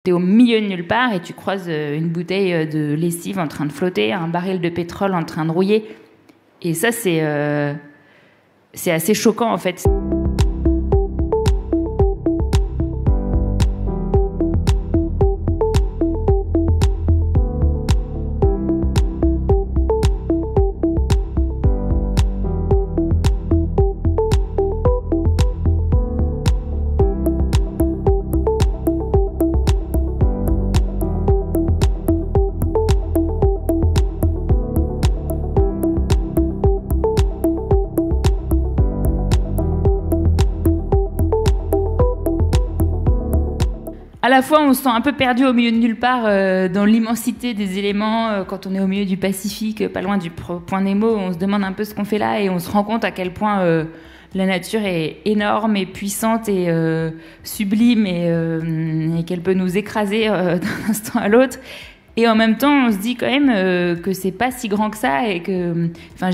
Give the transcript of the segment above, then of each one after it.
T'es au milieu de nulle part et tu croises une bouteille de lessive en train de flotter, un baril de pétrole en train de rouiller. Et ça, c'est assez choquant en fait. À la fois, on se sent un peu perdu au milieu de nulle part dans l'immensité des éléments. Quand on est au milieu du Pacifique, pas loin du point Nemo, on se demande un peu ce qu'on fait là et on se rend compte à quel point la nature est énorme et puissante et sublime et qu'elle peut nous écraser d'un instant à l'autre. Et en même temps, on se dit quand même que c'est pas si grand que ça et que, enfin,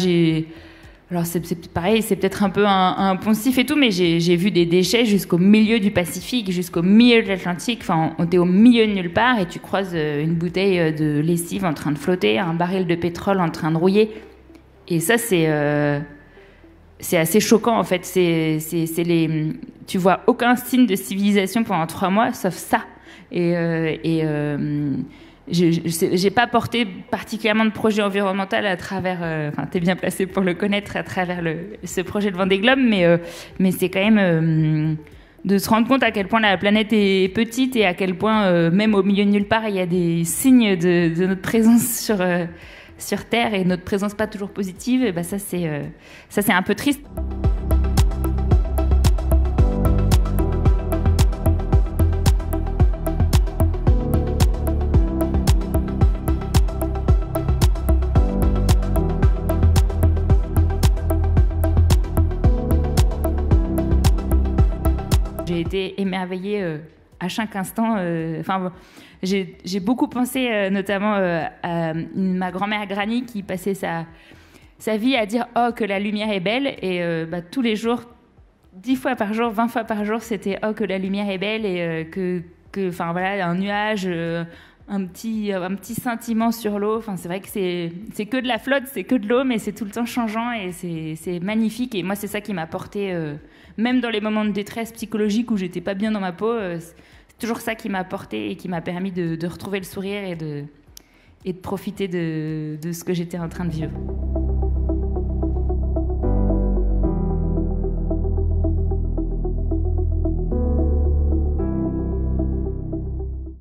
alors c'est pareil, c'est peut-être un peu un poncif et tout, mais j'ai vu des déchets jusqu'au milieu du Pacifique, jusqu'au milieu de l'Atlantique. Enfin, t'es au milieu de nulle part et tu croises une bouteille de lessive en train de flotter, un baril de pétrole en train de rouiller. Et ça, c'est assez choquant en fait. Tu vois aucun signe de civilisation pendant 3 mois, sauf ça. J'ai pas porté particulièrement de projet environnemental à travers. Enfin, t'es bien placé pour le connaître à travers ce projet de Vendée Globe, mais c'est quand même de se rendre compte à quel point la planète est petite et à quel point même au milieu de nulle part il y a des signes de notre présence sur Terre et notre présence pas toujours positive. Et ben ça c'est un peu triste. J'ai été émerveillée à chaque instant. J'ai beaucoup pensé notamment à ma grand-mère Granny qui passait sa vie à dire « Oh, que la lumière est belle !» Et tous les jours, 10 fois par jour, 20 fois par jour, c'était « Oh, que la lumière est belle !» et enfin voilà, un nuage, un petit scintillement sur l'eau. Enfin, c'est vrai que c'est que de la flotte, c'est que de l'eau, mais c'est tout le temps changeant et c'est magnifique. Et moi, c'est ça qui m'a porté, même dans les moments de détresse psychologique où j'étais pas bien dans ma peau, c'est toujours ça qui m'a porté et qui m'a permis de retrouver le sourire et de profiter de ce que j'étais en train de vivre.